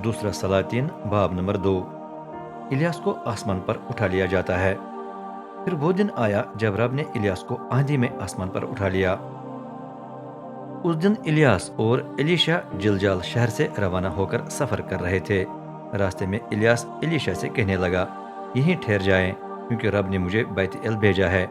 दूसरा सलातीन बाब नंबर 2। इलियास को आसमान पर उठा लिया जाता है। फिर वो दिन आया जब रब ने इलियास को आंधी में आसमान पर उठा लिया। उस दिन इलियास और एलीशा जिलजाल शहर से रवाना होकर सफर कर रहे थे। रास्ते में इलियास एलीशा से कहने लगा, यहीं ठहर जाएं, क्योंकि रब ने मुझे बैत एल भेजा है।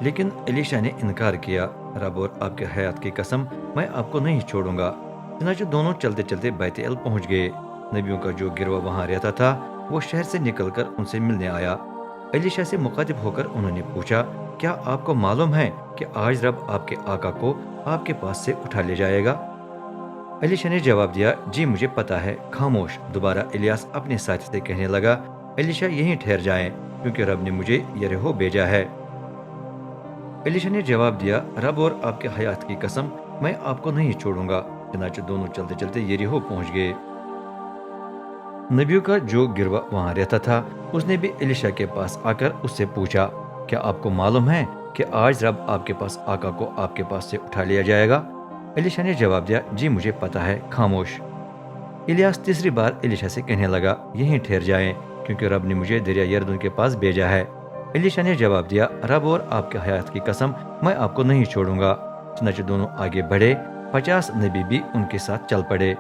लेकिन एलीशा ने इनकार किया, रब और आपके हयात की कसम, मैं आपको नहीं छोड़ूंगा। चुनांचे दोनों चलते चलते बैत एल पहुंच गए। नबियों का जो गिरवा वहां रहता था वो शहर से निकलकर उनसे मिलने आया। एलीशा से मुखातिब होकर उन्होंने पूछा, क्या आपको मालूम है कि आज रब आपके आका को आपके पास से उठा ले जाएगा? एलीशा ने जवाब दिया, जी मुझे पता है। खामोश। दोबारा इलियास अपने साथी से कहने लगा, एलीशा यहीं ठहर जाएं, क्योंकि रब ने मुझे यरीहो भेजा है। एलीशा ने जवाब दिया, रब और आपके हयात की कसम, मैं आपको नहीं छोड़ूंगा। चुनांचे दोनों चलते चलते यरीहो पहुंच गए। नबियों का जो गिरवा वहां रहता था उसने भी एलीशा के पास आकर उससे पूछा, क्या आपको मालूम है कि आज रब आपके पास आका को आपके पास से उठा लिया जाएगा? एलीशा ने जवाब दिया, जी मुझे पता है। खामोश। इलियास तीसरी बार एलीशा से कहने लगा, यहीं ठहर जाएं, क्योंकि रब ने मुझे दरिया यरदुन के पास भेजा है। एलीशा ने जवाब दिया, रब और आपके हयात की कसम, मैं आपको नहीं छोड़ूंगा। चुनांचे दोनों आगे बढ़े। 50 नबी भी उनके साथ चल पड़े।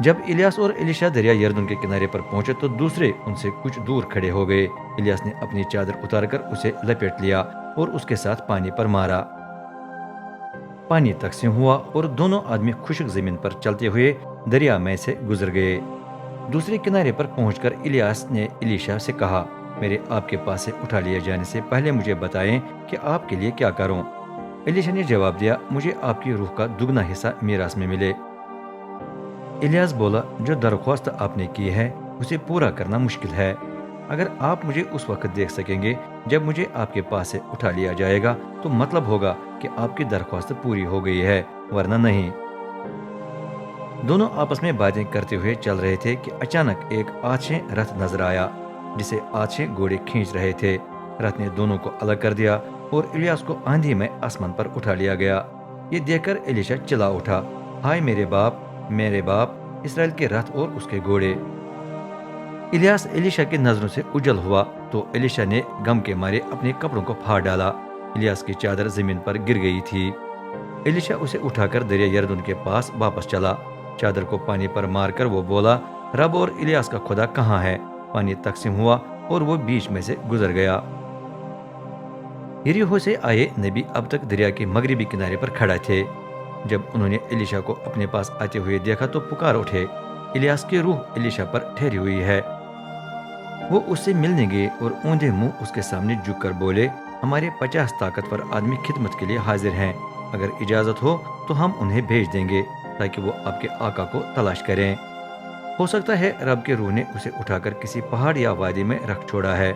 जब इलियास और एलीशा दरिया यरदुन के किनारे पर पहुंचे तो दूसरे उनसे कुछ दूर खड़े हो गए। इलियास ने अपनी चादर उतारकर उसे लपेट लिया और उसके साथ पानी पर मारा। पानी तकसीम हुआ और दोनों आदमी खुशक जमीन पर चलते हुए दरिया में से गुजर गए। दूसरे किनारे पर पहुंचकर इलियास ने एलीशा से कहा, मेरे आपके पास से उठा लिए जाने से पहले मुझे बताएं कि आपके लिए क्या करूं। एलीशा ने जवाब दिया, मुझे आपकी रूह का दुगना हिस्सा मीरास में मिले। इलियास बोला, जो दरख्वास्त आपने की है उसे पूरा करना मुश्किल है। अगर आप मुझे उस वक्त देख सकेंगे जब मुझे आपके पास से उठा लिया जाएगा तो मतलब होगा कि आपकी दरख्वास्त पूरी हो गई है, वरना नहीं। दोनों आपस में बातें करते हुए चल रहे थे कि अचानक एक आछे रथ नजर आया, जिसे आछे घोड़े खींच रहे थे। रथ ने दोनों को अलग कर दिया और इलियास को आंधी में आसमान पर उठा लिया गया। ये देखकर एलीशा चिल्ला उठा, हाय मेरे बाप, इसराइल के रथ और उसके घोड़े। इलियास एलीशा की नजरों से उजल हुआ तो एलीशा ने गम के मारे अपने कपड़ों को फाड़ डाला। इलियास की चादर जमीन पर गिर गई थी। एलीशा उसे उठाकर दरिया यरदुन के पास वापस चला। चादर को पानी पर मारकर वो बोला, रब और इलियास का खुदा कहाँ है? पानी तकसीम हुआ और वो बीच में से गुजर गया। यरीहो से आए नबी अब तक दरिया के मगरिबी किनारे पर खड़ा थे। जब उन्होंने एलीशा को अपने पास आते हुए देखा तो पुकार उठे, इलियास की रूह एलीशा पर ठहरी हुई है। वो उससे मिलने गए और ऊंधे मुंह उसके सामने झुककर बोले, हमारे 50 ताकतवर आदमी खिदमत के लिए हाजिर हैं। अगर इजाजत हो तो हम उन्हें भेज देंगे ताकि वो आपके आका को तलाश करें। हो सकता है रब के रूह ने उसे उठाकर किसी पहाड़ या वादी में रख छोड़ा है।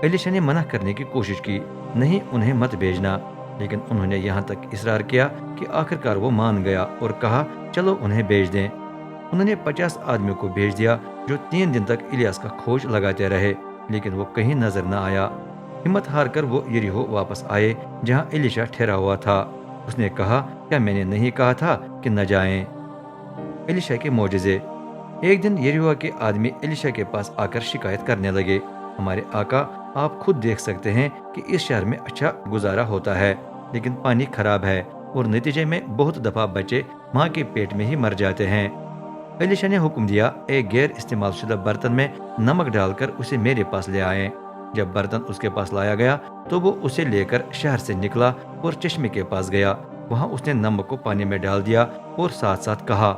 एलीशा ने मना करने की कोशिश की, नहीं उन्हें मत भेजना, लेकिन उन्होंने यहाँ तक इसरार किया कि आखिरकार वो मान गया और कहा, चलो उन्हें भेज दें। उन्होंने 50 आदमियों को भेज दिया जो 3 दिन तक इलियास का खोज लगाते रहे, लेकिन वो कहीं नजर न आया। हिम्मत हार कर वो यरीहो वापस आए जहाँ एलीशा ठहरा हुआ था। उसने कहा, क्या मैंने नहीं कहा था कि न जाएं? एलीशा के मोजज़े। एक दिन यरीहो के आदमी एलीशा के पास आकर शिकायत करने लगे, हमारे आका, आप खुद देख सकते हैं कि इस शहर में अच्छा गुजारा होता है, लेकिन पानी खराब है और नतीजे में बहुत दफा बच्चे माँ के पेट में ही मर जाते हैं। एलीशा ने हुक्म दिया, एक गैर इस्तेमाल शुदा बर्तन में नमक डालकर उसे मेरे पास ले आए। जब बर्तन उसके पास लाया गया तो वो उसे लेकर शहर से निकला और चश्मे के पास गया। वहां उसने नमक को पानी में डाल दिया और साथ साथ कहा,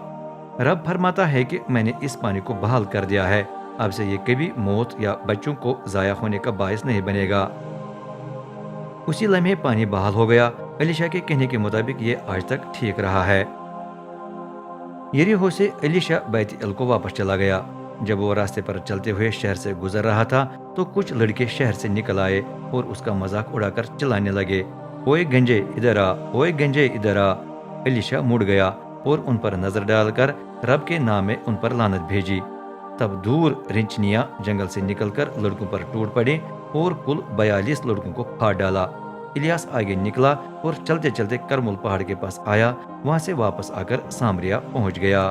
रब फरमाता है कि मैंने इस पानी को बहाल कर दिया है, अब से ये कभी मौत या बच्चों को जाया होने का बायस नहीं बनेगा। उसी लम्हे पानी बहाल हो गया। एलीशा के कहने के मुताबिक ये आज तक ठीक रहा है। यरीहो से एलीशा बैत एल को वापस चला गया। जब वो रास्ते पर चलते हुए शहर से गुजर रहा था तो कुछ लड़के शहर से निकल आए और उसका मजाक उड़ाकर चिल्लाने लगे, ओए गंजे इधर आ, ओए गंजे इधर आ। एलीशा मुड़ गया और उन पर नजर डालकर रब के नाम में उन पर लानत भेजी। तब दूर रिंचनियां जंगल से निकलकर लड़कों पर टूट पड़े और कुल 42 लड़कों को फाड़ डाला। इलियास आगे निकला और चलते चलते करमुल पहाड़ के पास आया। वहां से वापस आकर सामरिया पहुंच गया।